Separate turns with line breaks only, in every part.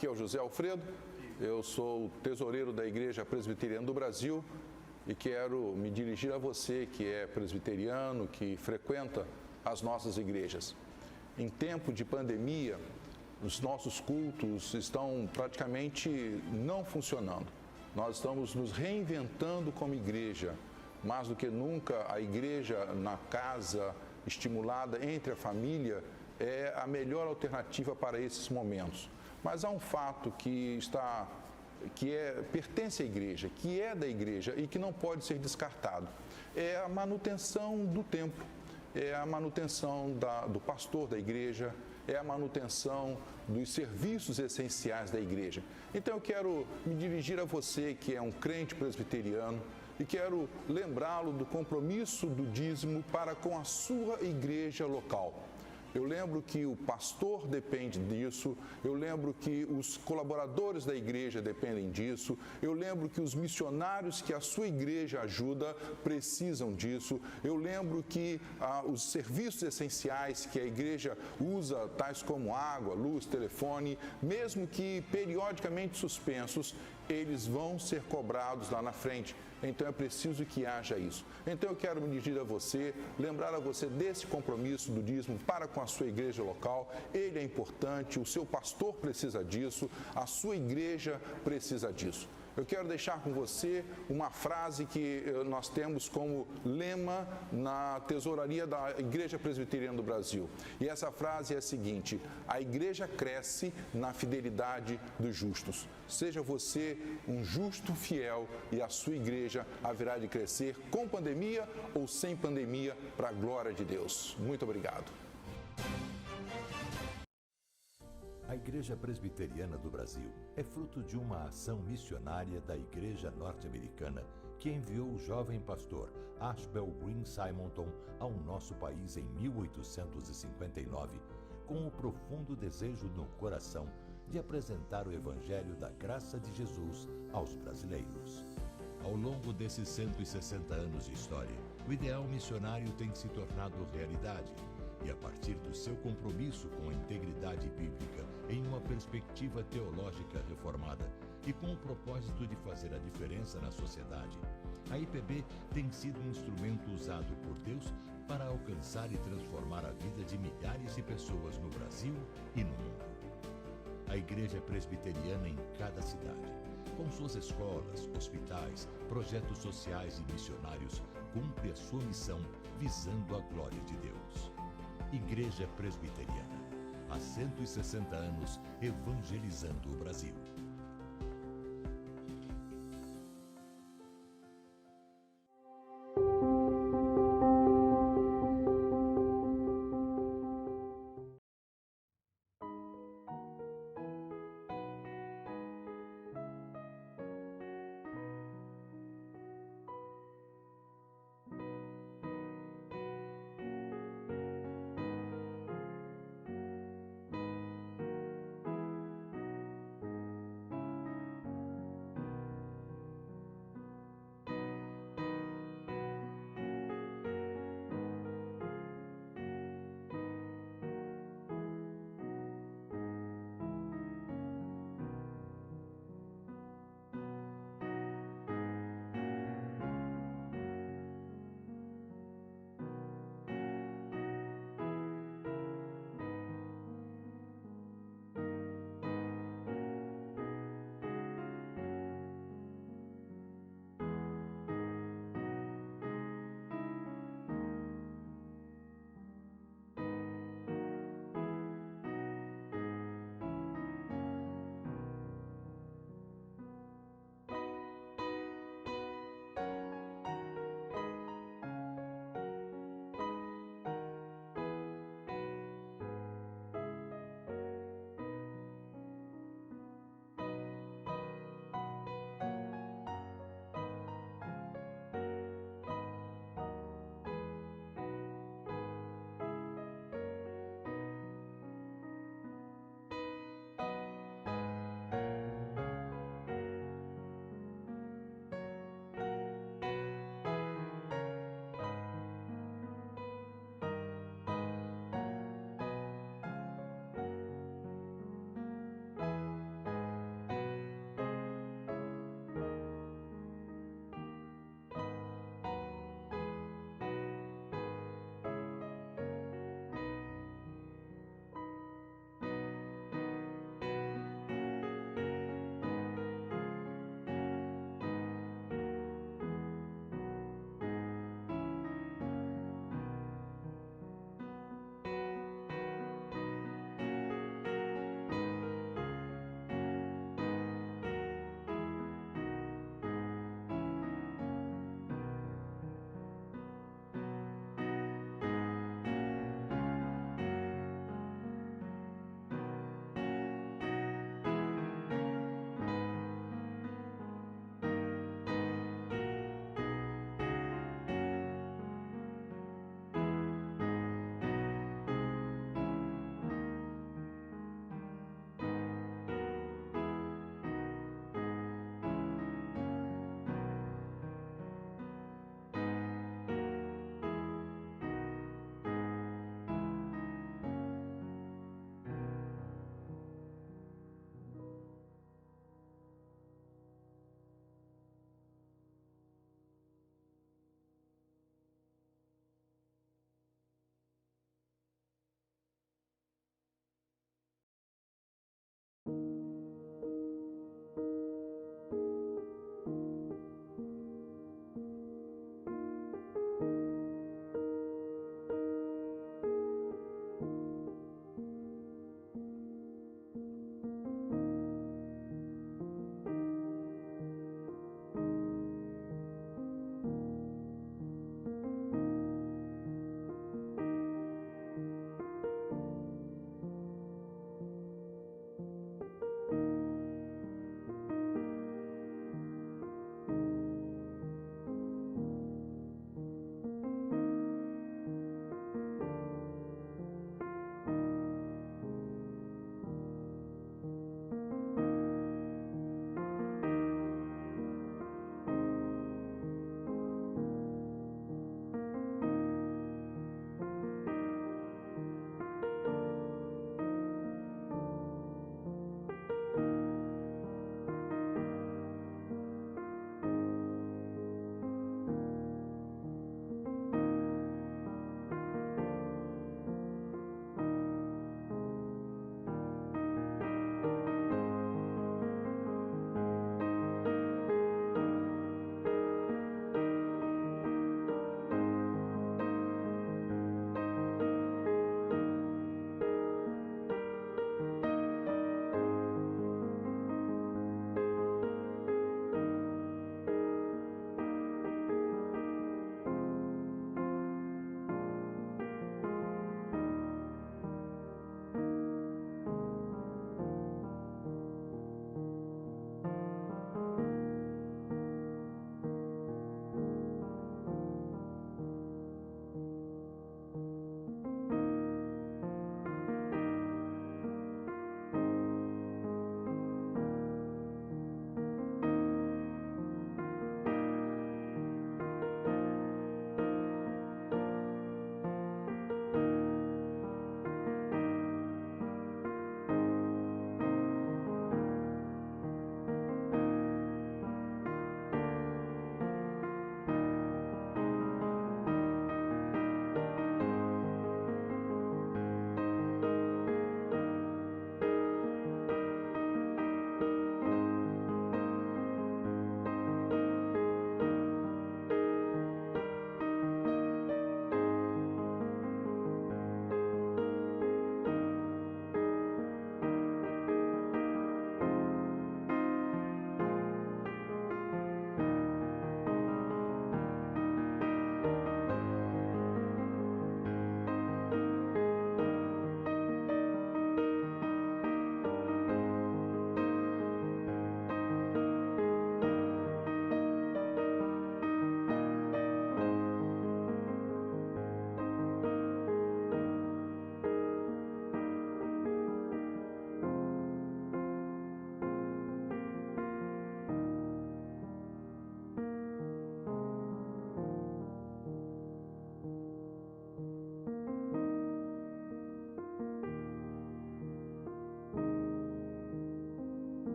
Aqui é o José Alfredo, eu sou o tesoureiro da Igreja Presbiteriana do Brasil e quero me dirigir a você que é presbiteriano, que frequenta as nossas igrejas. Em tempo de pandemia, os nossos cultos estão praticamente não funcionando. Nós estamos nos reinventando como igreja. Mais do que nunca, a igreja na casa, estimulada entre a família, é a melhor alternativa para esses momentos. Mas há um fato pertence à igreja, que é da igreja e que não pode ser descartado. É a manutenção do templo, é a manutenção do pastor da igreja, é a manutenção dos serviços essenciais da igreja. Então eu quero me dirigir a você que é um crente presbiteriano e quero lembrá-lo do compromisso do dízimo para com a sua igreja local. Eu lembro que o pastor depende disso, eu lembro que os colaboradores da igreja dependem disso, eu lembro que os missionários que a sua igreja ajuda precisam disso, eu lembro que os serviços essenciais que a igreja usa, tais como água, luz, telefone, mesmo que periodicamente suspensos, eles vão ser cobrados lá na frente. Então é preciso que haja isso. Então eu quero me dirigir a você, lembrar a você desse compromisso do dízimo para com a sua igreja local. Ele é importante, o seu pastor precisa disso, a sua igreja precisa disso. Eu quero deixar com você uma frase que nós temos como lema na tesouraria da Igreja Presbiteriana do Brasil. E essa frase é a seguinte: a igreja cresce na fidelidade dos justos. Seja você um justo fiel e a sua igreja haverá de crescer com pandemia ou sem pandemia para a glória de Deus. Muito obrigado.
A Igreja Presbiteriana do Brasil é fruto de uma ação missionária da Igreja Norte-Americana que enviou o jovem pastor Ashbel Green Simonton ao nosso país em 1859, com o profundo desejo no coração de apresentar o Evangelho da graça de Jesus aos brasileiros. Ao longo desses 160 anos de história, o ideal missionário tem se tornado realidade. E a partir do seu compromisso com a integridade bíblica em uma perspectiva teológica reformada e com o propósito de fazer a diferença na sociedade, a IPB tem sido um instrumento usado por Deus para alcançar e transformar a vida de milhares de pessoas no Brasil e no mundo. A Igreja é presbiteriana em cada cidade, com suas escolas, hospitais, projetos sociais e missionários, cumpre a sua missão visando a glória de Deus. Igreja Presbiteriana, há 160 anos evangelizando o Brasil.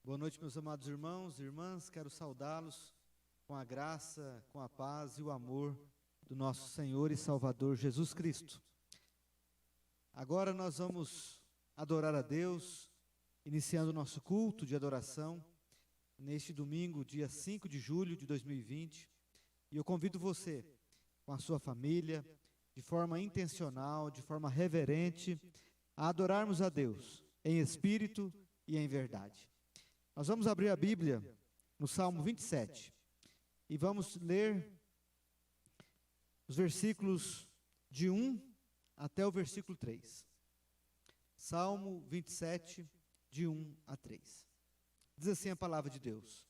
Boa noite, meus amados irmãos e irmãs. Quero saudá-los com a graça, com a paz e o amor do nosso Senhor e Salvador Jesus Cristo. Agora nós vamos adorar a Deus, iniciando o nosso culto de adoração, neste domingo, dia 5 de julho de 2020. E eu convido você, com a sua família, de forma intencional, de forma reverente, a adorarmos a Deus, em espírito e em verdade. Nós vamos abrir a Bíblia no Salmo 27 e vamos ler os versículos de 1 até o versículo 3. Salmo 27, de 1 a 3. Diz assim a palavra de Deus: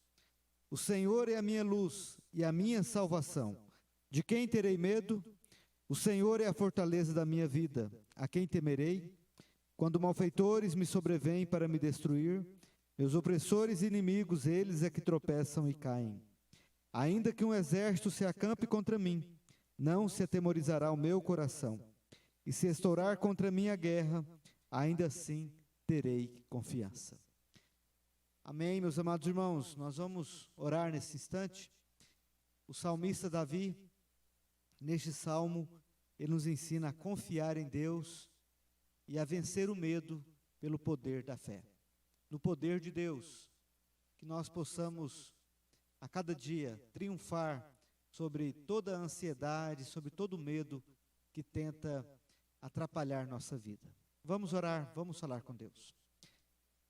O Senhor é a minha luz e a minha salvação. De quem terei medo? O Senhor é a fortaleza da minha vida. A quem temerei? Quando malfeitores me sobrevêm para me destruir, meus opressores e inimigos, eles é que tropeçam e caem. Ainda que um exército se acampe contra mim, não se atemorizará o meu coração. E se estourar contra mim a guerra, ainda assim terei confiança. Amém, meus amados irmãos. Nós vamos orar nesse instante. O salmista Davi, neste salmo, ele nos ensina a confiar em Deus e a vencer o medo pelo poder da fé. No poder de Deus, que nós possamos a cada dia triunfar sobre toda a ansiedade, sobre todo o medo que tenta atrapalhar nossa vida. Vamos orar, vamos falar com Deus.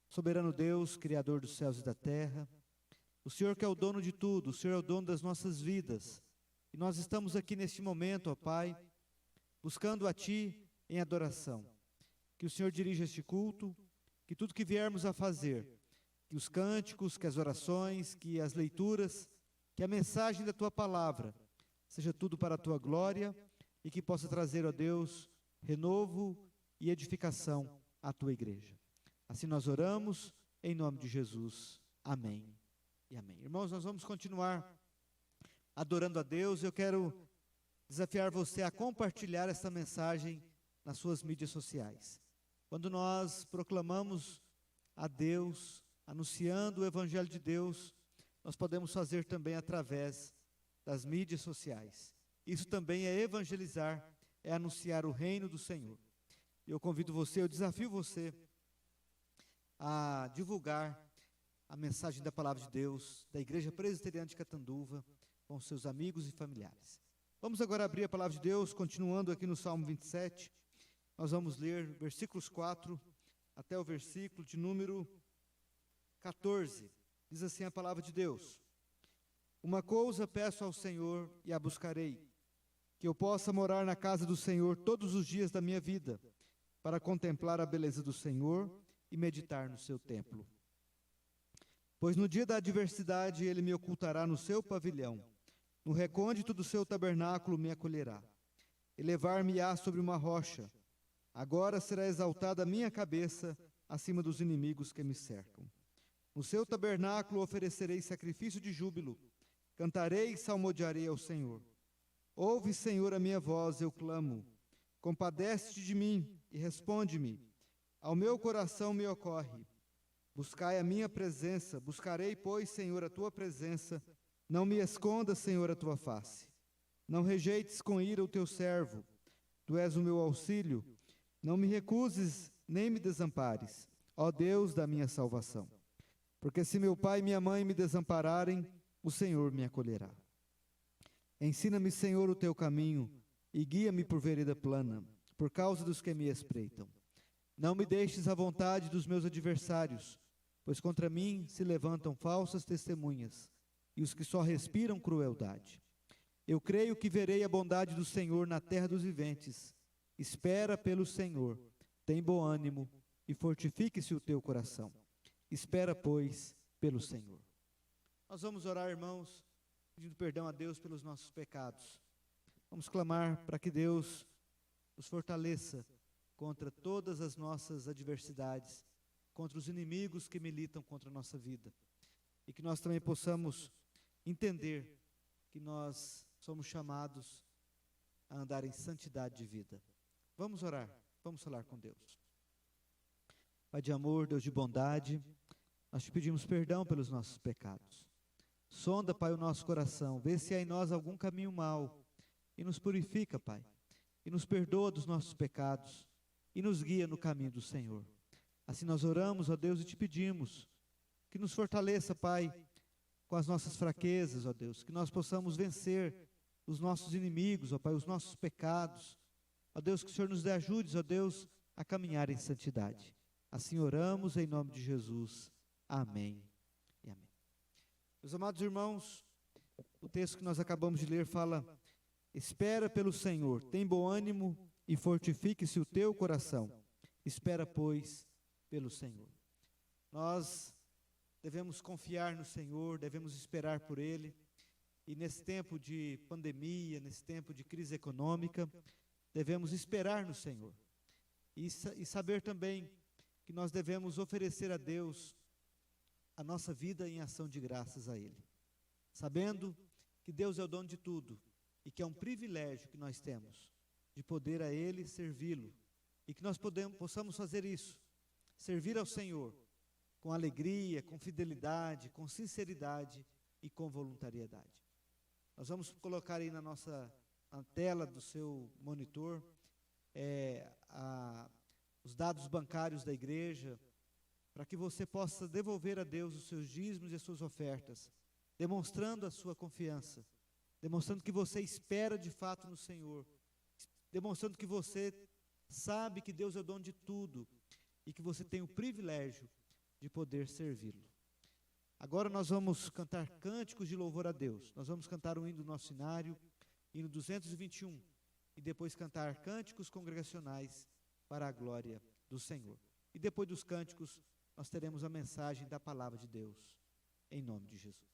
Soberano Deus, Criador dos céus e da terra, o Senhor que é o dono de tudo, o Senhor é o dono das nossas vidas. E nós estamos aqui neste momento, ó Pai, buscando a Ti em adoração. Que o Senhor dirija este culto, que tudo que viermos a fazer, que os cânticos, que as orações, que as leituras, que a mensagem da Tua palavra, seja tudo para a Tua glória e que possa trazer, ó Deus, renovo e edificação à Tua igreja. Assim nós oramos, em nome de Jesus. Amém e amém. Irmãos, nós vamos continuar adorando a Deus. Eu quero desafiar você a compartilhar essa mensagem nas suas mídias sociais. Quando nós proclamamos a Deus, anunciando o Evangelho de Deus, nós podemos fazer também através das mídias sociais. Isso também é evangelizar, é anunciar o reino do Senhor. Eu convido você, eu desafio você a divulgar a mensagem da palavra de Deus, da Igreja Presbiteriana de Catanduva, com seus amigos e familiares. Vamos agora abrir a palavra de Deus, continuando aqui no Salmo 27. Nós vamos ler versículos 4 até o versículo de número 14. Diz assim a palavra de Deus: Uma coisa peço ao Senhor e a buscarei, que eu possa morar na casa do Senhor todos os dias da minha vida, para contemplar a beleza do Senhor e meditar no seu templo. Pois no dia da adversidade ele me ocultará no seu pavilhão, no recôndito do seu tabernáculo me acolherá. Elevar-me-á sobre uma rocha. Agora será exaltada a minha cabeça acima dos inimigos que me cercam. No seu tabernáculo oferecerei sacrifício de júbilo, cantarei e salmodiarei ao Senhor. Ouve, Senhor, a minha voz, eu clamo. Compadece-te de mim e responde-me. Ao meu coração me ocorre. Buscai a minha presença, buscarei, pois, Senhor, a tua presença. Não me escondas, Senhor, a tua face. Não rejeites com ira o teu servo. Tu és o meu auxílio. Não me recuses, nem me desampares, ó Deus da minha salvação. Porque se meu pai e minha mãe me desampararem, o Senhor me acolherá. Ensina-me, Senhor, o teu caminho, e guia-me por vereda plana, por causa dos que me espreitam. Não me deixes à vontade dos meus adversários, pois contra mim se levantam falsas testemunhas, e os que só respiram crueldade. Eu creio que verei a bondade do Senhor na terra dos viventes. Espera pelo Senhor, tem bom ânimo, e fortifique-se o teu coração. Espera, pois, pelo Senhor. Nós vamos orar, irmãos, pedindo perdão a Deus pelos nossos pecados. Vamos clamar para que Deus nos fortaleça contra todas as nossas adversidades, contra os inimigos que militam contra a nossa vida. E que nós também possamos entender que nós somos chamados a andar em santidade de vida. Vamos orar, vamos falar com Deus. Pai de amor, Deus de bondade, nós te pedimos perdão pelos nossos pecados. Sonda, Pai, o nosso coração, vê se há em nós algum caminho mau, e nos purifica, Pai, e nos perdoa dos nossos pecados, e nos guia no caminho do Senhor. Assim nós oramos, ó Deus, e te pedimos que nos fortaleça, Pai, com as nossas fraquezas, ó Deus, que nós possamos vencer os nossos inimigos, ó Pai, os nossos pecados. Ó Deus, que o Senhor nos dê ajudes, ó Deus, a caminhar em santidade. Assim oramos em nome de Jesus. Amém e amém. Meus amados irmãos, o texto que nós acabamos de ler fala: espera pelo Senhor, tem bom ânimo e fortifique-se o teu coração. Espera, pois, pelo Senhor. Nós devemos confiar no Senhor, devemos esperar por Ele. E nesse tempo de pandemia, nesse tempo de crise econômica, devemos esperar no Senhor. E saber também que nós devemos oferecer a Deus a nossa vida em ação de graças a Ele. Sabendo que Deus é o dono de tudo e que é um privilégio que nós temos de poder a Ele servi-lo. E que nós possamos fazer isso, servir ao Senhor com alegria, com fidelidade, com sinceridade e com voluntariedade. Nós vamos colocar aí na tela do seu monitor os dados bancários da igreja, para que você possa devolver a Deus os seus dízimos e as suas ofertas, demonstrando a sua confiança, demonstrando que você espera de fato no Senhor, demonstrando que você sabe que Deus é o dono de tudo e que você tem o privilégio de poder servi-lo. Agora nós vamos cantar cânticos de louvor a Deus. Nós vamos cantar o hino do nosso cenário, hino 221, e depois cantar cânticos congregacionais para a glória do Senhor. E depois dos cânticos, nós teremos a mensagem da palavra de Deus, em nome de Jesus.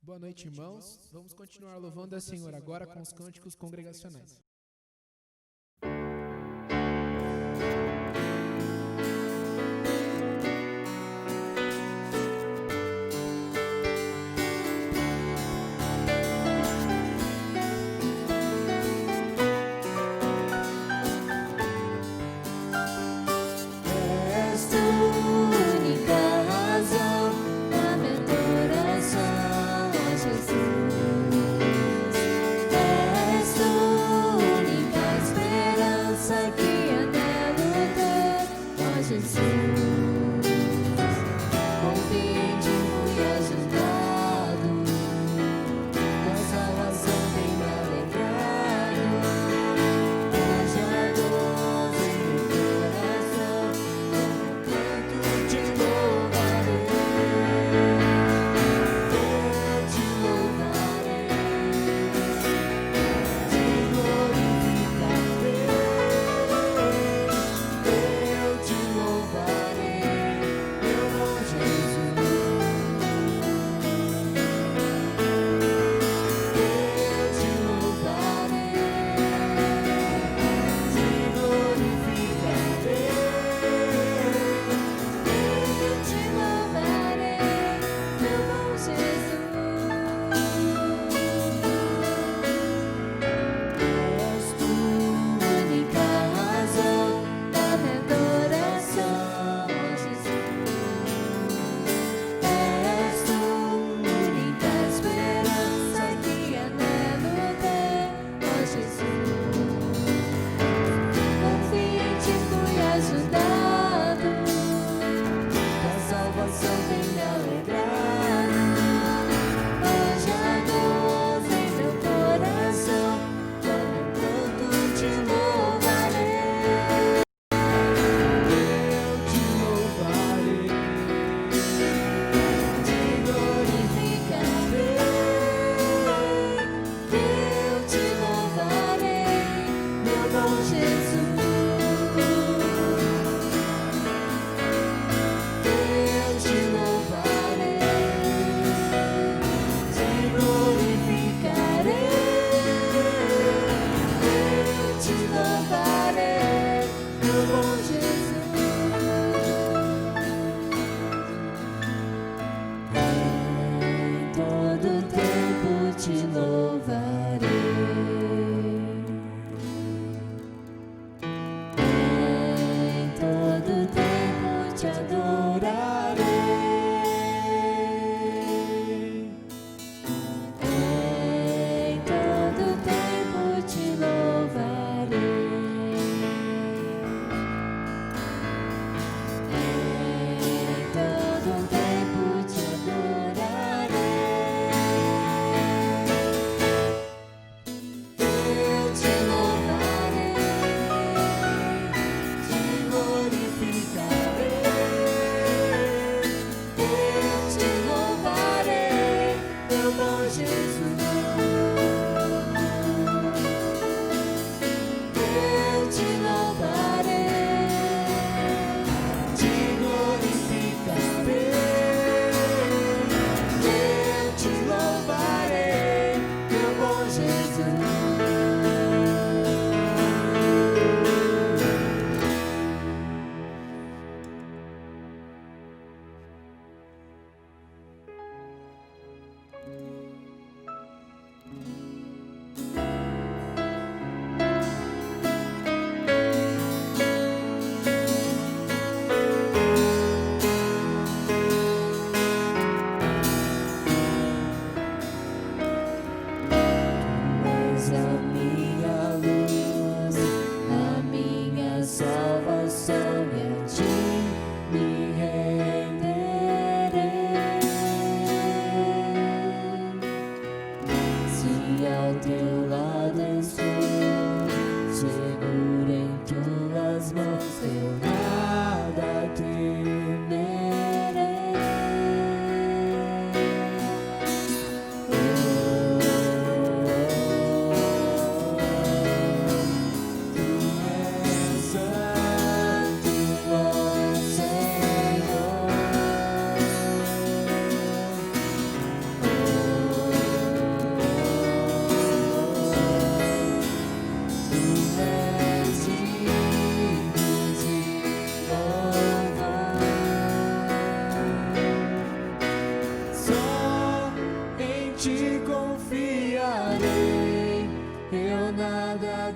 Boa noite, irmãos. Vamos continuar louvando a Senhor agora com os cânticos congregacionais.
Em todo tempo te louvarei.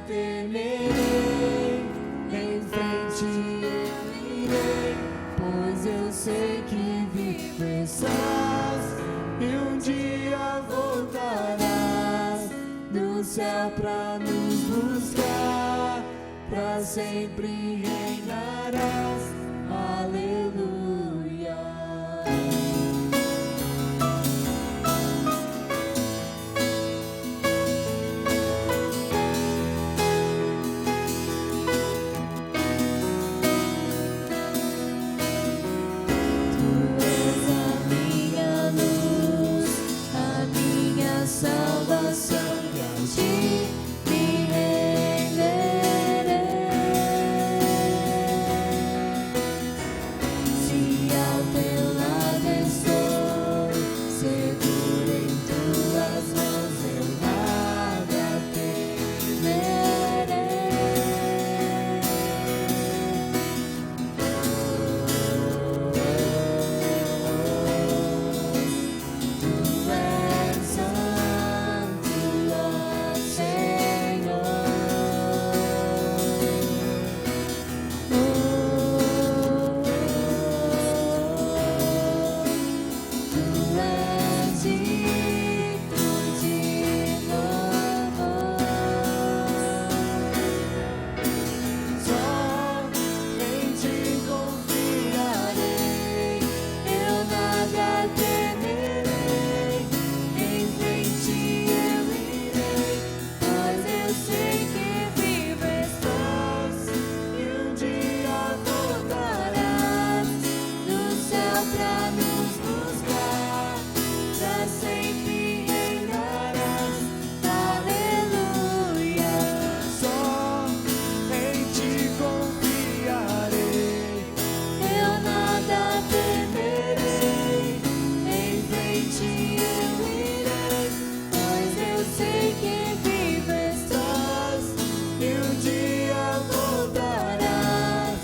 temerei, em frente eu irei, pois eu sei que vivo estás e um dia voltarás do céu pra nos buscar, pra sempre reinarás. Aleluia. Salvação, e a ti me renderei. Se ao teu lado estou, seguro em tuas mãos, eu nada temerei. Tu és santo, ó Senhor. Tu és digno de louvor. Só em ti confiarei, eu nada temerei, em frente eu irei, pois eu sei que vivo estás e um dia voltarás do céu pra nos buscar, pra sempre reinarás. Aleluia. Só em ti confiarei, eu nada temerei, em frente eu irei, pois eu sei que vivo estás e um dia voltarás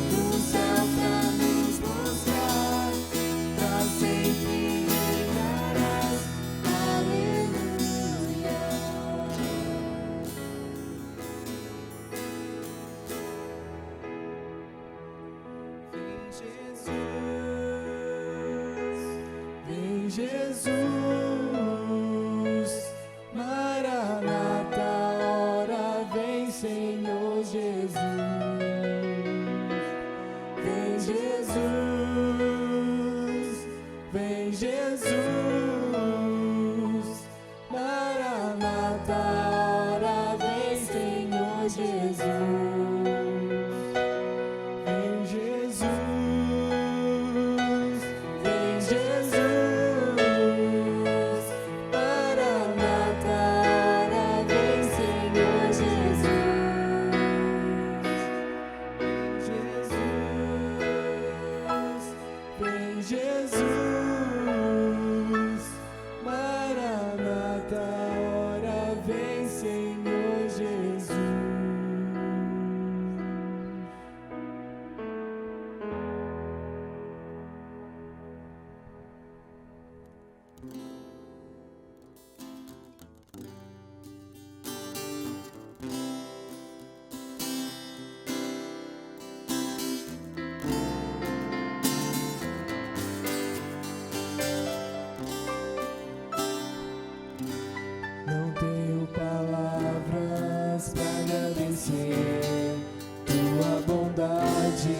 do céu pra nos buscar, pra sempre reinarás. Aleluia. Vem Jesus, Maranata, ora vem Senhor Jesus. Vem Jesus, vem Jesus, Maranata, ora vem Senhor Jesus. Vem Jesus, vem Jesus, Maranata, ora vem Senhor Jesus. Vem Jesus, Maranata, ora vem Senhor Jesus. Não tenho palavras pra agradecer tua bondade.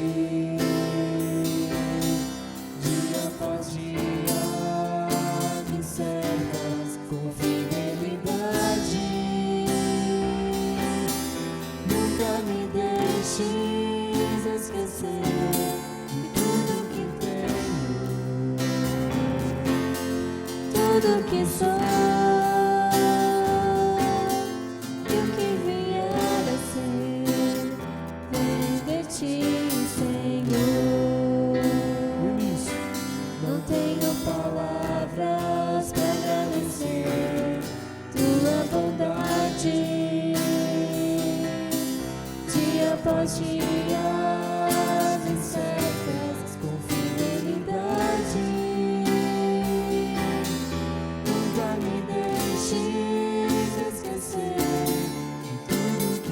Dia após dia me cercas com fidelidade. Nunca me deixes esquecer de tudo que tenho, tudo que sou. Não tenho palavras para agradecer tua bondade. Dia após dia me cercas com fidelidade. Nunca me deixes esquecer de tudo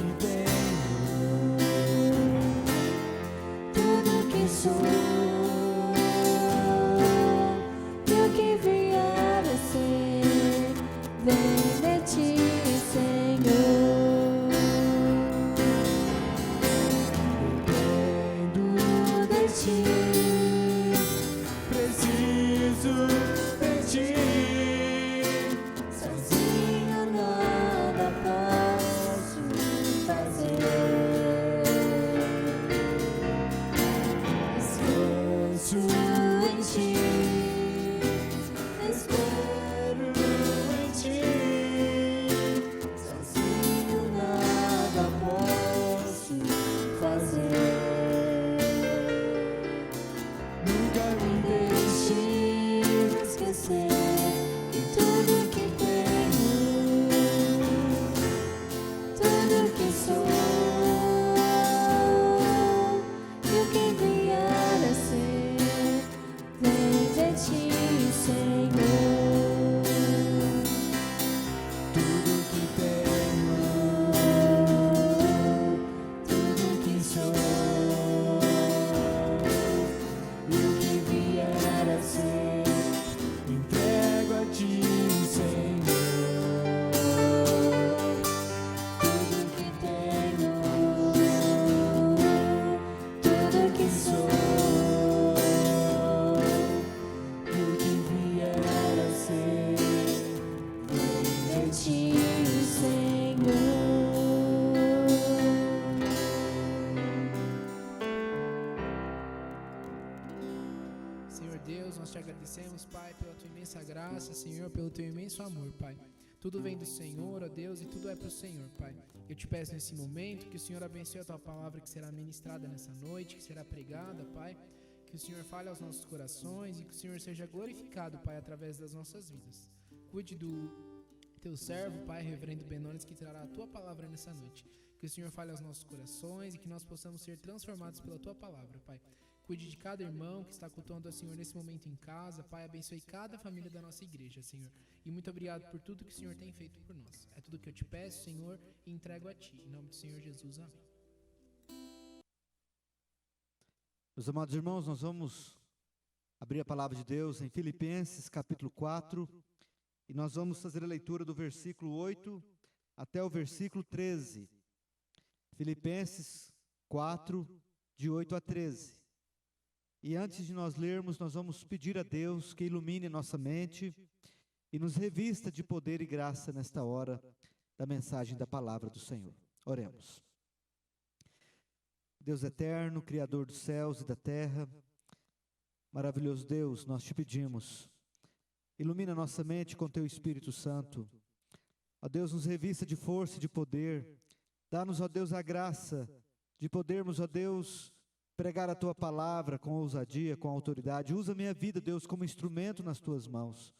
Descanso em ti, espero em ti. Sozinho nada posso fazer. Nunca me deixe esquecer que tudo que tenho, tudo que sou e o que vier a ser, vem de ti, Senhor. Tudo que tenho, tudo que sou e o que vier a ser, entrego a ti, Senhor. Tudo que tenho, tudo que sou e o que vier a ser, vem de ti, Senhor.
Senhor Deus, nós te agradecemos, Pai, pela tua imensa graça, Senhor, pelo teu imenso amor, Pai. Tudo vem do Senhor, ó Deus, e tudo é para o Senhor, Pai. Eu te peço nesse momento que o Senhor abençoe a tua palavra que será ministrada nessa noite, que será pregada, Pai. Que o Senhor fale aos nossos corações e que o Senhor seja glorificado, Pai, através das nossas vidas. Cuide do teu servo, Pai, reverendo Benones, que trará a tua palavra nessa noite. Que o Senhor fale aos nossos corações e que nós possamos ser transformados pela tua palavra, Pai. Cuide de cada irmão que está cultuando ao Senhor nesse momento em casa, Pai. Abençoe cada família da nossa igreja, Senhor. E muito obrigado por tudo que o Senhor tem feito por nós. É tudo que eu te peço, Senhor, e entrego a ti. Em nome do Senhor Jesus, amém.
Meus amados irmãos, nós vamos abrir a palavra de Deus em Filipenses, capítulo 4, e nós vamos fazer a leitura do versículo 8 até o versículo 13. Filipenses 4, de 8 a 13. E antes de nós lermos, nós vamos pedir a Deus que ilumine nossa mente e nos revista de poder e graça nesta hora da mensagem da palavra do Senhor. Oremos. Deus eterno, Criador dos céus e da terra, maravilhoso Deus, nós te pedimos, ilumina nossa mente com teu Espírito Santo. Ó Deus, nos revista de força e de poder, dá-nos, ó Deus, a graça de podermos, ó Deus, pregar a tua palavra com ousadia, com autoridade. Usa minha vida, Deus, como instrumento nas tuas mãos.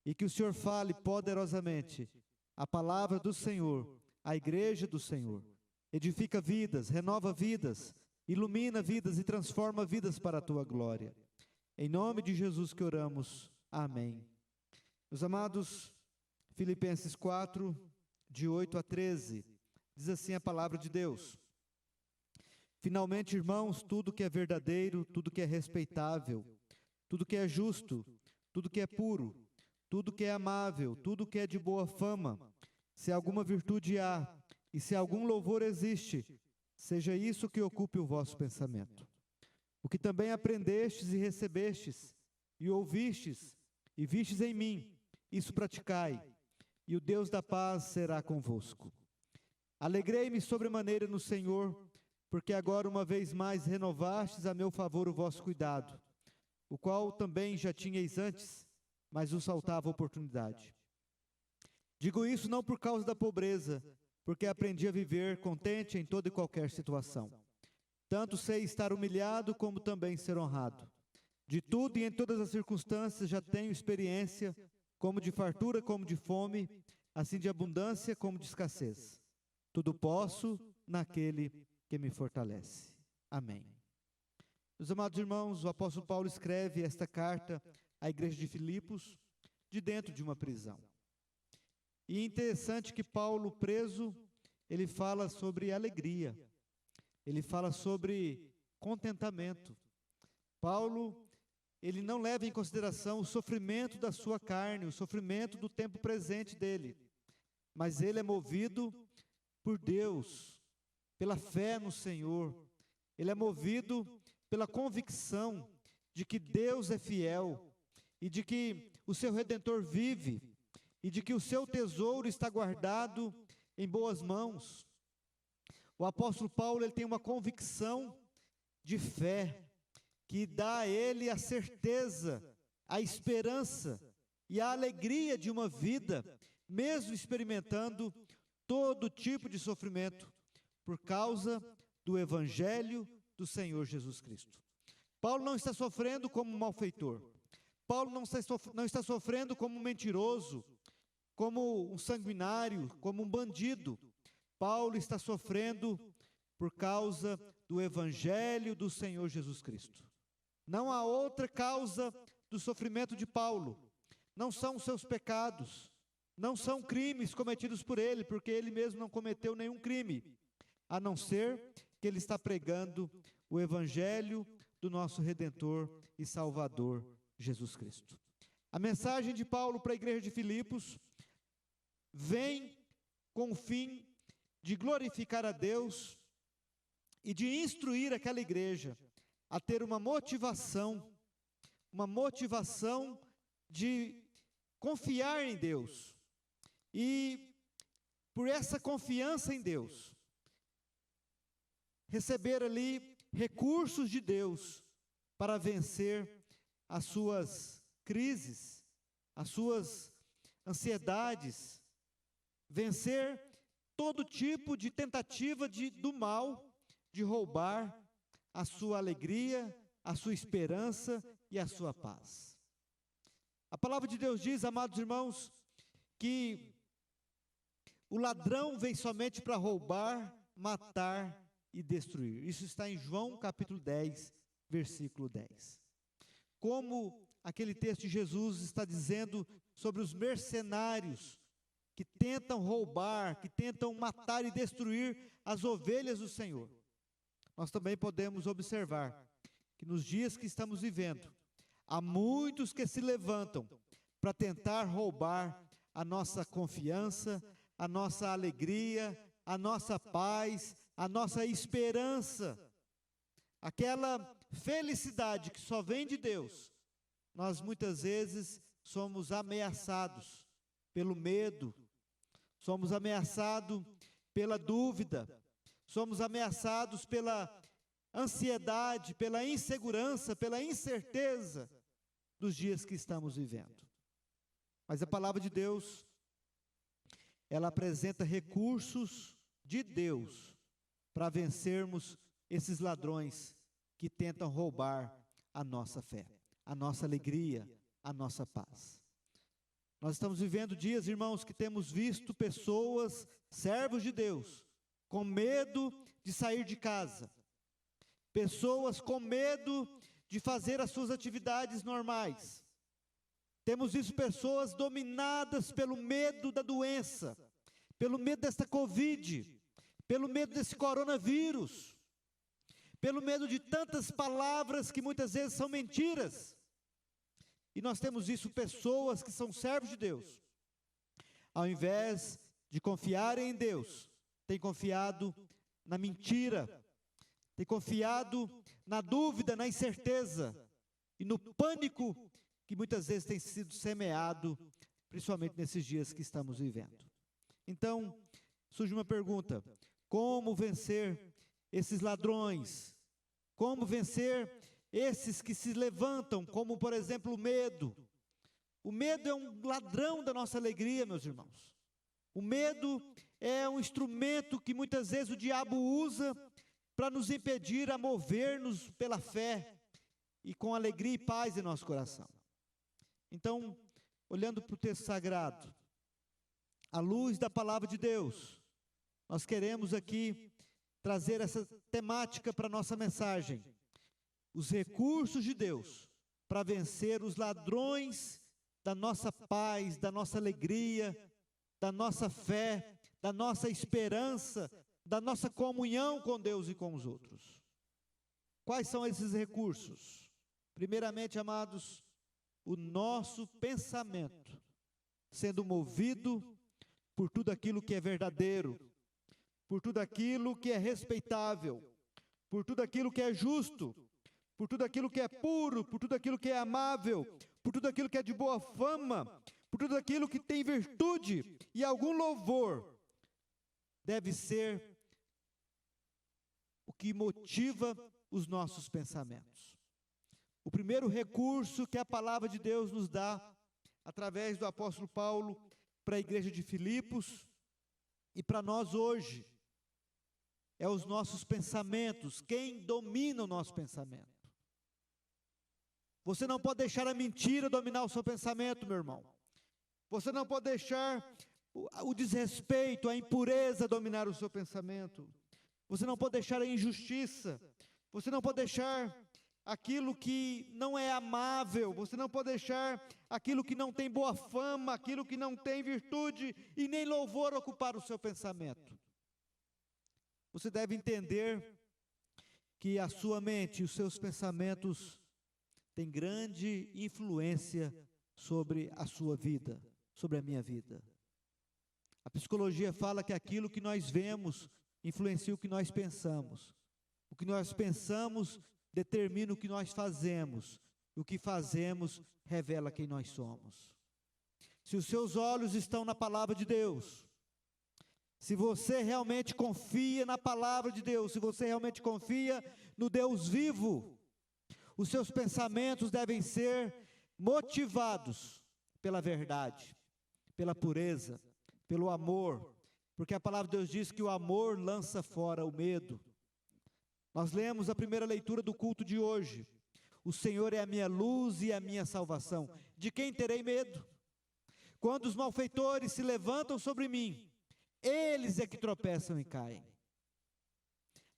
E que o Senhor fale poderosamente a palavra do Senhor, a igreja do Senhor. Edifica vidas, renova vidas, ilumina vidas e transforma vidas para a tua glória. Em nome de Jesus que oramos. Amém. Meus amados, Filipenses 4, de 8 a 13, diz assim a palavra de Deus. Finalmente, irmãos, tudo que é verdadeiro, tudo que é respeitável, tudo que é justo, tudo que é puro, tudo que é amável, tudo que é de boa fama, se alguma virtude há, e se algum louvor existe, seja isso que ocupe o vosso pensamento. O que também aprendestes e recebestes, e ouvistes, e vistes em mim, isso praticai, e o Deus da paz será convosco. Alegrei-me sobremaneira no Senhor, porque agora uma vez mais renovastes a meu favor o vosso cuidado, o qual também já tinhais antes, mas vos faltava oportunidade. Digo isso não por causa da pobreza, porque aprendi a viver contente em toda e qualquer situação. Tanto sei estar humilhado, como também ser honrado. De tudo e em todas as circunstâncias já tenho experiência, como de fartura, como de fome, assim de abundância, como de escassez. Tudo posso naquele que me fortalece. Amém. Meus amados irmãos, o apóstolo Paulo escreve esta carta à igreja de Filipos, de dentro de uma prisão. E é interessante que Paulo, preso, ele fala sobre alegria, ele fala sobre contentamento. Paulo, ele não leva em consideração o sofrimento da sua carne, o sofrimento do tempo presente dele, mas ele é movido por Deus, pela fé no Senhor. Ele é movido pela convicção de que Deus é fiel e de que o seu Redentor vive e de que o seu tesouro está guardado em boas mãos. O apóstolo Paulo, ele tem uma convicção de fé que dá a ele a certeza, a esperança e a alegria de uma vida, mesmo experimentando todo tipo de sofrimento, por causa do Evangelho do Senhor Jesus Cristo. Paulo não está sofrendo como um malfeitor. Paulo não está sofrendo como um mentiroso, como um sanguinário, como um bandido. Paulo está sofrendo por causa do Evangelho do Senhor Jesus Cristo. Não há outra causa do sofrimento de Paulo. Não são os seus pecados, não são crimes cometidos por ele, porque ele mesmo não cometeu nenhum crime, a não ser que ele está pregando o Evangelho do nosso Redentor e Salvador, Jesus Cristo. A mensagem de Paulo para a igreja de Filipos vem com o fim de glorificar a Deus e de instruir aquela igreja a ter uma motivação de confiar em Deus. E por essa confiança em Deus, receber ali recursos de Deus para vencer as suas crises, as suas ansiedades, vencer todo tipo de tentativa do mal de roubar a sua alegria, a sua esperança e a sua paz. A palavra de Deus diz, amados irmãos, que o ladrão vem somente para roubar, matar e destruir. Isso está em João capítulo 10, versículo 10. Como aquele texto de Jesus está dizendo sobre os mercenários que tentam roubar, que tentam matar e destruir as ovelhas do Senhor. Nós também podemos observar que nos dias que estamos vivendo, há muitos que se levantam para tentar roubar a nossa confiança, a nossa alegria, a nossa paz, a nossa esperança, aquela felicidade que só vem de Deus. Nós muitas vezes somos ameaçados pelo medo, somos ameaçados pela dúvida, somos ameaçados pela ansiedade, pela insegurança, pela incerteza dos dias que estamos vivendo. Mas a palavra de Deus, ela apresenta recursos de Deus para vencermos esses ladrões que tentam roubar a nossa fé, a nossa alegria, a nossa paz. Nós estamos vivendo dias, irmãos, que temos visto pessoas, servos de Deus, com medo de sair de casa, pessoas com medo de fazer as suas atividades normais. Temos visto pessoas dominadas pelo medo da doença, pelo medo desta Covid, pelo medo desse coronavírus, pelo medo de tantas palavras que muitas vezes são mentiras. E nós temos visto pessoas que são servos de Deus, ao invés de confiarem em Deus, têm confiado na mentira, têm confiado na dúvida, na incerteza e no pânico que muitas vezes tem sido semeado, principalmente nesses dias que estamos vivendo. Então, surge uma pergunta: como vencer esses ladrões? Como vencer esses que se levantam, como por exemplo o medo? O medo é um ladrão da nossa alegria, meus irmãos. O medo é um instrumento que muitas vezes o diabo usa para nos impedir a mover-nos pela fé e com alegria e paz em nosso coração. Então, olhando para o texto sagrado, à luz da palavra de Deus, nós queremos aqui trazer essa temática para a nossa mensagem. Os recursos de Deus para vencer os ladrões da nossa paz, da nossa alegria, da nossa fé, da nossa esperança, da nossa comunhão com Deus e com os outros. Quais são esses recursos? Primeiramente, amados, o nosso pensamento sendo movido por tudo aquilo que é verdadeiro, por tudo aquilo que é respeitável, por tudo aquilo que é justo, por tudo aquilo que é puro, por tudo aquilo que é amável, por tudo aquilo que é de boa fama, por tudo aquilo que tem virtude e algum louvor, deve ser que motiva os nossos pensamentos. O primeiro recurso que a palavra de Deus nos dá, através do apóstolo Paulo, para a igreja de Filipos e para nós hoje, é os nossos pensamentos. Quem domina o nosso pensamento? Você não pode deixar a mentira dominar o seu pensamento, meu irmão. Você não pode deixar o desrespeito, a impureza dominar o seu pensamento. Você não pode deixar a injustiça. Você não pode deixar aquilo que não é amável. Você não pode deixar aquilo que não tem boa fama, aquilo que não tem virtude e nem louvor ocupar o seu pensamento. Você deve entender que a sua mente e os seus pensamentos têm grande influência sobre a sua vida, sobre a minha vida. A psicologia fala que aquilo que nós vemos influencia o que nós pensamos. O que nós pensamos determina o que nós fazemos. O que fazemos revela quem nós somos. Se os seus olhos estão na palavra de Deus, se você realmente confia na palavra de Deus, se você realmente confia no Deus vivo, os seus pensamentos devem ser motivados pela verdade, pela pureza, pelo amor, porque a palavra de Deus diz que o amor lança fora o medo. Nós lemos a primeira leitura do culto de hoje. O Senhor é a minha luz e a minha salvação. De quem terei medo? Quando os malfeitores se levantam sobre mim, eles é que tropeçam e caem.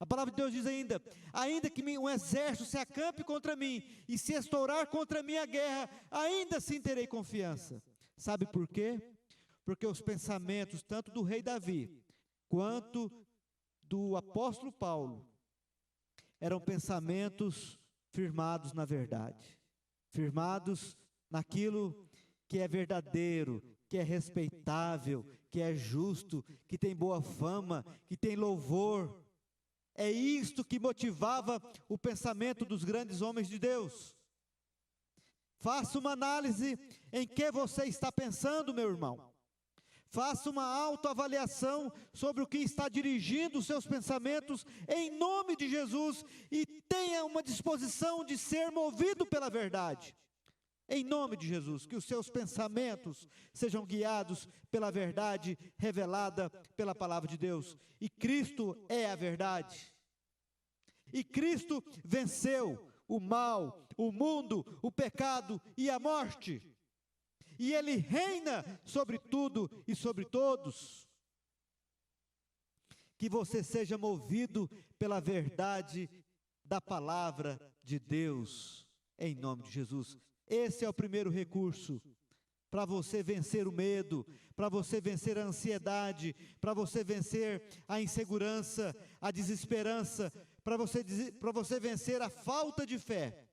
A palavra de Deus diz ainda que um exército se acampe contra mim e se estourar contra mim a guerra, ainda assim terei confiança. Sabe por quê? Porque os pensamentos, tanto do rei Davi, quanto do apóstolo Paulo, eram pensamentos firmados na verdade, firmados naquilo que é verdadeiro, que é respeitável, que é justo, que tem boa fama, que tem louvor. É isto que motivava o pensamento dos grandes homens de Deus. Faça uma análise em que você está pensando, meu irmão. Faça uma autoavaliação sobre o que está dirigindo os seus pensamentos em nome de Jesus e tenha uma disposição de ser movido pela verdade. Em nome de Jesus, que os seus pensamentos sejam guiados pela verdade revelada pela palavra de Deus. E Cristo é a verdade. E Cristo venceu o mal, o mundo, o pecado e a morte. E Ele reina sobre tudo e sobre todos. Que você seja movido pela verdade da palavra de Deus, em nome de Jesus. Esse é o primeiro recurso para você vencer o medo, para você vencer a ansiedade, para você vencer a insegurança, a desesperança, para você vencer a falta de fé,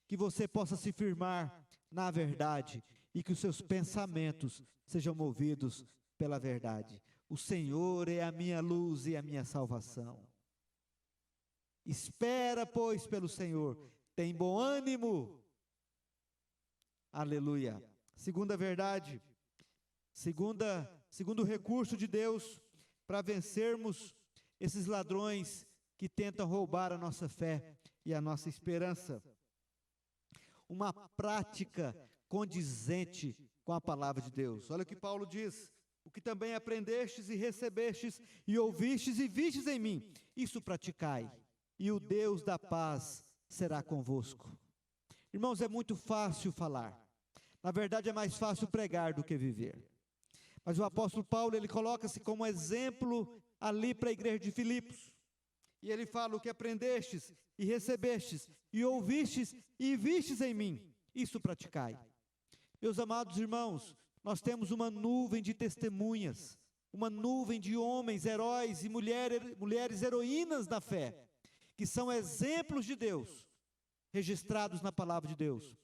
que você possa se firmar na verdade e que os seus pensamentos sejam movidos pela verdade. O Senhor é a minha luz e a minha salvação. Espera, pois, pelo Senhor, tem bom ânimo. Aleluia. Segunda verdade, segundo recurso de Deus para vencermos esses ladrões que tentam roubar a nossa fé e a nossa esperança. Uma prática condizente com a palavra de Deus. Olha o que Paulo diz: o que também aprendestes e recebestes e ouvistes e vistes em mim, isso praticai, e o Deus da paz será convosco. Irmãos, é muito fácil falar. Na verdade, é mais fácil pregar do que viver. Mas o apóstolo Paulo, ele coloca-se como exemplo ali para a igreja de Filipos. E ele fala: o que aprendestes e recebestes e ouvistes e vistes em mim, isso praticai. Meus amados irmãos, nós temos uma nuvem de testemunhas, uma nuvem de homens, heróis e mulheres heroínas da fé, que são exemplos de Deus, registrados na palavra de Deus.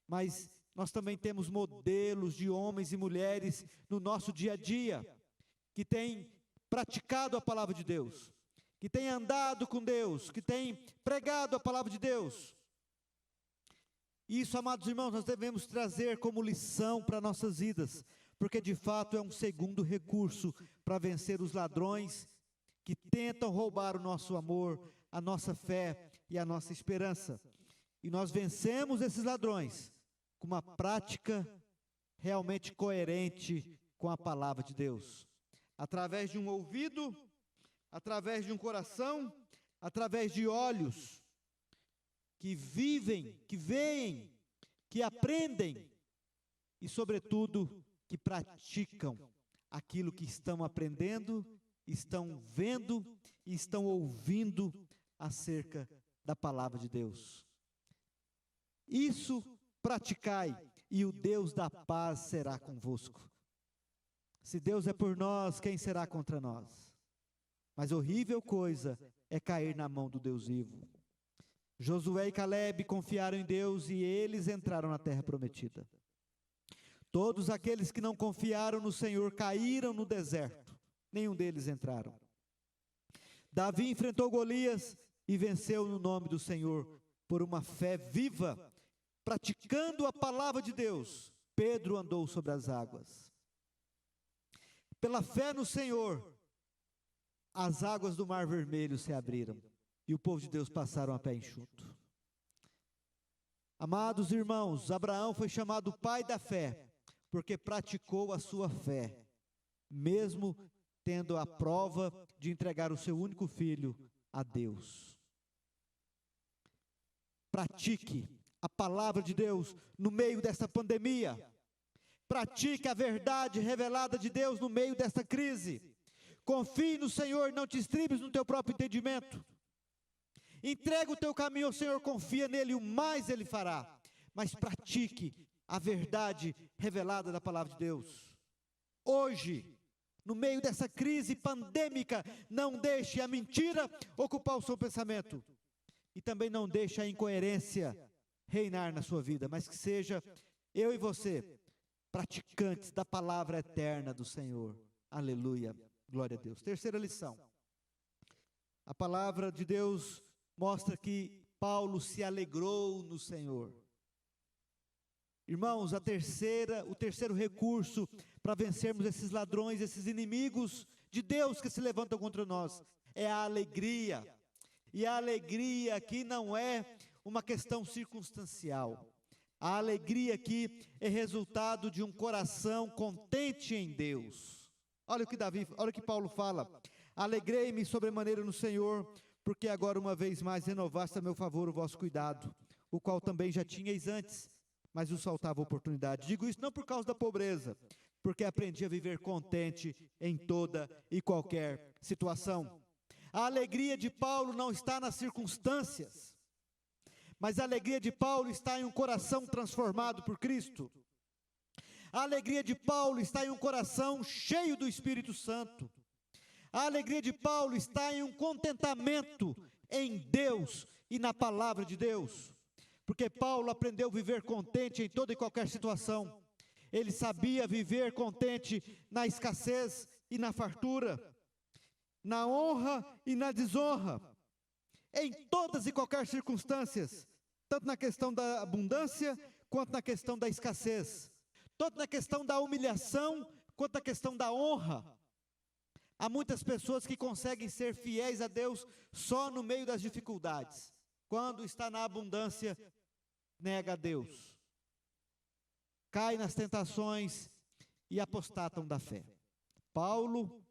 Mas nós também temos modelos de homens e mulheres no nosso dia a dia, que têm praticado a palavra de Deus, que têm andado com Deus, que têm pregado a palavra de Deus. Isso, amados irmãos, nós devemos trazer como lição para nossas vidas, porque de fato é um segundo recurso para vencer os ladrões que tentam roubar o nosso amor, a nossa fé e a nossa esperança. E nós vencemos esses ladrões com uma prática realmente coerente com a palavra de Deus. Através de um ouvido, através de um coração, através de olhos que vivem, que veem, que aprendem e, sobretudo, que praticam aquilo que estão aprendendo, estão vendo e estão ouvindo acerca da palavra de Deus. Isso praticai, e o Deus da paz será convosco. Se Deus é por nós, quem será contra nós? Mas horrível coisa é cair na mão do Deus vivo. Josué e Caleb confiaram em Deus e eles entraram na terra prometida. Todos aqueles que não confiaram no Senhor caíram no deserto, nenhum deles entraram. Davi enfrentou Golias e venceu no nome do Senhor, por uma fé viva, praticando a palavra de Deus. Pedro andou sobre as águas. Pela fé no Senhor, as águas do Mar Vermelho se abriram e o povo de Deus passaram a pé enxuto. Amados irmãos, Abraão foi chamado pai da fé, porque praticou a sua fé, mesmo tendo a prova de entregar o seu único filho a Deus. Pratique a palavra de Deus no meio desta pandemia. Pratique a verdade revelada de Deus no meio desta crise. Confie no Senhor, não te estribes no teu próprio entendimento. Entrega o teu caminho ao Senhor, confia nele, o mais ele fará. Mas pratique a verdade revelada da palavra de Deus. Hoje, no meio dessa crise pandêmica, não deixe a mentira ocupar o seu pensamento. E também não deixe a incoerência reinar na sua vida, mas que seja eu e você praticantes da palavra eterna do Senhor. Aleluia, glória a Deus. Terceira lição. A palavra de Deus mostra que Paulo se alegrou no Senhor. Irmãos, o terceiro recurso para vencermos esses ladrões, esses inimigos de Deus que se levantam contra nós, é a alegria. E a alegria aqui não é uma questão circunstancial. A alegria aqui é resultado de um coração contente em Deus. Olha o que Paulo fala: alegrei-me sobremaneira no Senhor, porque agora uma vez mais renovaste a meu favor o vosso cuidado, o qual também já tinhais antes, mas vos faltava oportunidade. Digo isso não por causa da pobreza, porque aprendi a viver contente em toda e qualquer situação. A alegria de Paulo não está nas circunstâncias, mas a alegria de Paulo está em um coração transformado por Cristo. A alegria de Paulo está em um coração cheio do Espírito Santo. A alegria de Paulo está em um contentamento em Deus e na palavra de Deus. Porque Paulo aprendeu a viver contente em toda e qualquer situação. Ele sabia viver contente na escassez e na fartura, na honra e na desonra, em todas e qualquer circunstâncias, tanto na questão da abundância, quanto na questão da escassez, tanto na questão da humilhação, quanto na questão da honra. Há muitas pessoas que conseguem ser fiéis a Deus só no meio das dificuldades. Quando está na abundância, nega a Deus, cai nas tentações e apostatam da fé. Paulo,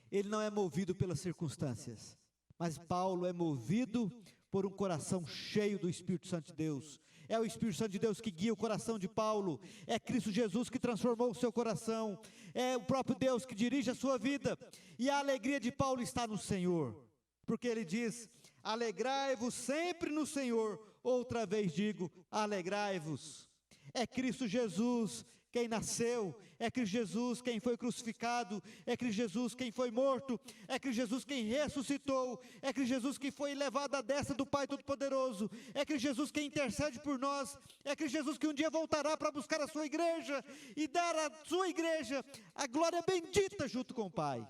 ele não é movido pelas circunstâncias, mas Paulo é movido por um coração cheio do Espírito Santo de Deus. É o Espírito Santo de Deus que guia o coração de Paulo, é Cristo Jesus que transformou o seu coração, é o próprio Deus que dirige a sua vida, e a alegria de Paulo está no Senhor, porque ele diz: alegrai-vos sempre no Senhor. Outra vez digo, alegrai-vos. É Cristo Jesus quem nasceu, é Cristo Jesus quem foi crucificado, é Cristo Jesus quem foi morto, é Cristo Jesus quem ressuscitou, é Cristo Jesus que foi levado à destra do Pai Todo-Poderoso, é Cristo Jesus quem intercede por nós, é Cristo Jesus que um dia voltará para buscar a sua igreja e dar à sua igreja a glória bendita junto com o Pai.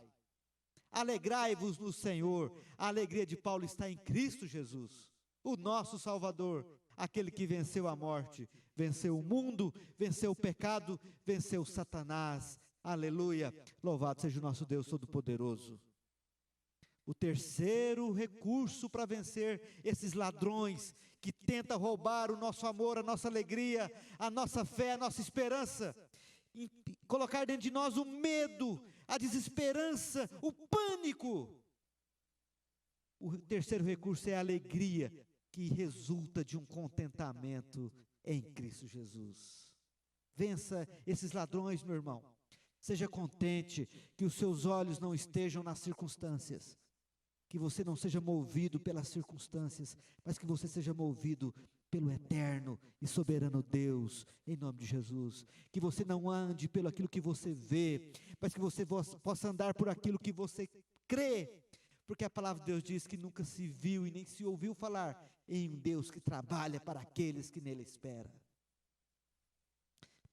Alegrai-vos no Senhor. A alegria de Paulo está em Cristo Jesus, o nosso Salvador, aquele que venceu a morte, venceu o mundo, venceu o pecado, venceu Satanás. Aleluia, louvado seja o nosso Deus Todo-Poderoso. o terceiro recurso para vencer esses ladrões que tentam roubar o nosso amor, a nossa alegria, a nossa fé, a nossa esperança, e colocar dentro de nós o medo, a desesperança, o pânico. O terceiro recurso é a alegria, que resulta de um contentamento em Cristo Jesus. Vença esses ladrões, meu irmão. Seja contente, que os seus olhos não estejam nas circunstâncias, que você não seja movido pelas circunstâncias, mas que você seja movido pelo eterno e soberano Deus, em nome de Jesus. Que você não ande pelo aquilo que você vê, mas que você possa andar por aquilo que você crê, porque a palavra de Deus diz que nunca se viu e nem se ouviu falar em um Deus que trabalha para aqueles que nele esperam.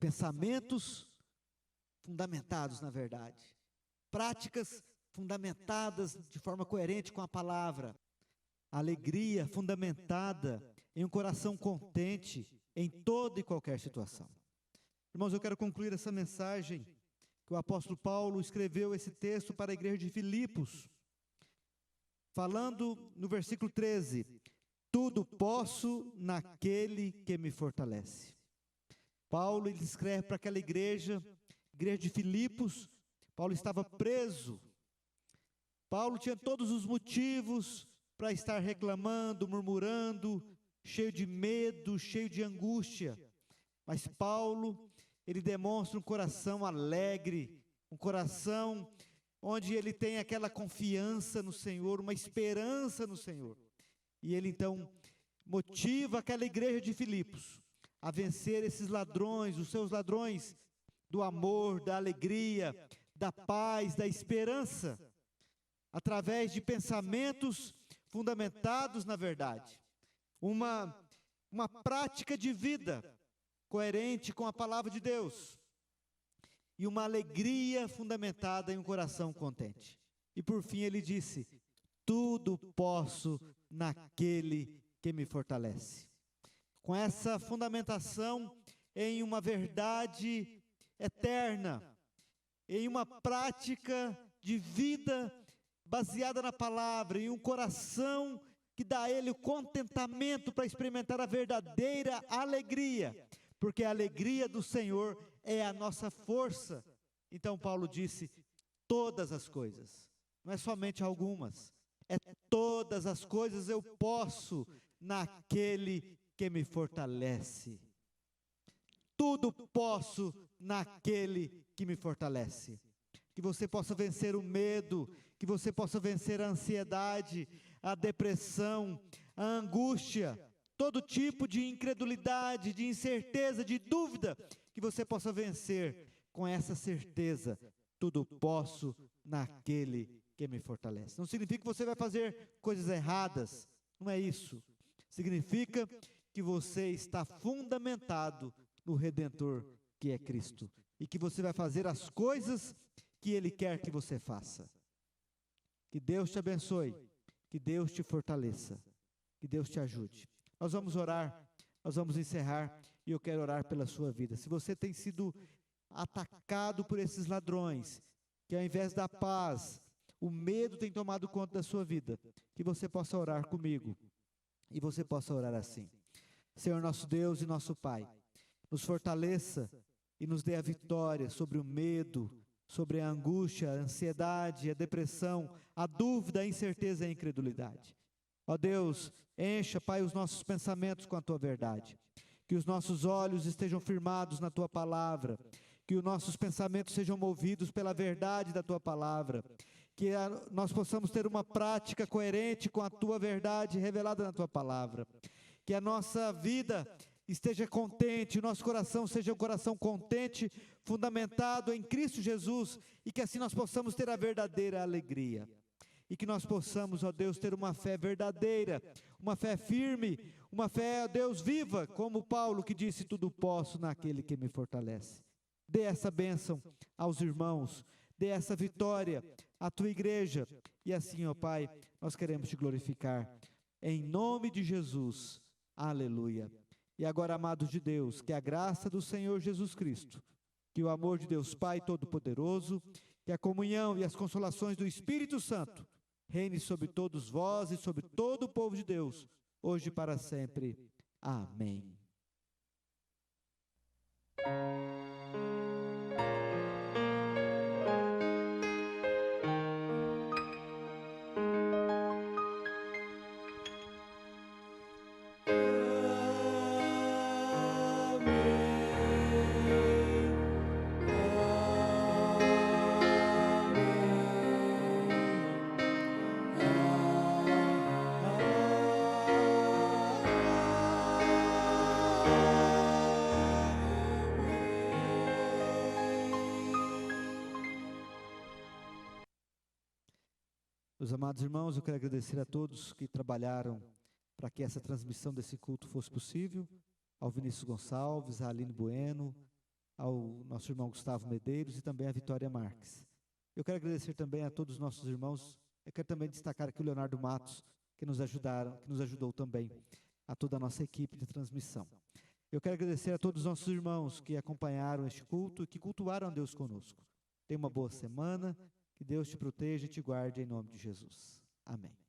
Pensamentos fundamentados na verdade, práticas fundamentadas de forma coerente com a palavra, alegria fundamentada em um coração contente em toda e qualquer situação. Irmãos, eu quero concluir essa mensagem que o apóstolo Paulo escreveu esse texto para a igreja de Filipos, falando no versículo 13: tudo posso naquele que me fortalece. Paulo, ele escreve para aquela igreja de Filipos. Paulo estava preso. Paulo tinha todos os motivos para estar reclamando, murmurando, cheio de medo, cheio de angústia. Mas Paulo, ele demonstra um coração alegre, um coração onde ele tem aquela confiança no Senhor, uma esperança no Senhor. E ele então motiva aquela igreja de Filipos a vencer esses ladrões, os seus ladrões do amor, da alegria, da paz, da esperança, através de pensamentos fundamentados na verdade. Uma prática de vida coerente com a palavra de Deus. E uma alegria fundamentada em um coração contente. E por fim ele disse: tudo posso naquele que me fortalece. Com essa fundamentação em uma verdade eterna, em uma prática de vida baseada na palavra, em um coração que dá a ele o contentamento para experimentar a verdadeira alegria, porque a alegria do Senhor é a nossa força. Então Paulo disse: todas as coisas, não é somente algumas, é todas as coisas eu posso naquele que me fortalece. Tudo posso naquele que me fortalece. Que você possa vencer o medo, que você possa vencer a ansiedade, a depressão, a angústia, todo tipo de incredulidade, de incerteza, de dúvida, que você possa vencer com essa certeza: tudo posso naquele que me fortalece. Não significa que você vai fazer coisas erradas, não é isso. Significa que você está fundamentado no Redentor, que é Cristo, e que você vai fazer as coisas que Ele quer que você faça. Que Deus te abençoe, que Deus te fortaleça, que Deus te ajude. Nós vamos orar, nós vamos encerrar, e eu quero orar pela sua vida. Se você tem sido atacado por esses ladrões, que ao invés da paz, o medo tem tomado conta da sua vida, que você possa orar comigo, e você possa orar assim: Senhor nosso Deus e nosso Pai, nos fortaleça e nos dê a vitória sobre o medo, sobre a angústia, a ansiedade, a depressão, a dúvida, a incerteza e a incredulidade. Ó Deus, encha, Pai, os nossos pensamentos com a Tua verdade, que os nossos olhos estejam firmados na Tua palavra, que os nossos pensamentos sejam movidos pela verdade da Tua palavra, que nós possamos ter uma prática coerente com a Tua verdade revelada na Tua palavra, que a nossa vida esteja contente, o nosso coração seja um coração contente, fundamentado em Cristo Jesus, e que assim nós possamos ter a verdadeira alegria, e que nós possamos, ó Deus, ter uma fé verdadeira, uma fé firme, uma fé, ó Deus, viva, como Paulo que disse: tudo posso naquele que me fortalece. Dê essa bênção aos irmãos, dê essa vitória à Tua igreja, e assim, ó Pai, nós queremos Te glorificar, em nome de Jesus, aleluia. E agora, amados de Deus, que a graça do Senhor Jesus Cristo, que o amor de Deus Pai Todo-Poderoso, que a comunhão e as consolações do Espírito Santo reine sobre todos vós e sobre todo o povo de Deus, hoje e para sempre. Amém. Meus amados irmãos, eu quero agradecer a todos que trabalharam para que essa transmissão desse culto fosse possível, ao Vinícius Gonçalves, à Aline Bueno, ao nosso irmão Gustavo Medeiros e também à Vitória Marques. Eu quero agradecer também a todos os nossos irmãos, eu quero também destacar aqui o Leonardo Matos, que nos ajudou também, a toda a nossa equipe de transmissão. Eu quero agradecer a todos os nossos irmãos que acompanharam este culto e que cultuaram a Deus conosco. Tenha uma boa semana. Que Deus te proteja e te guarde em nome de Jesus. Amém.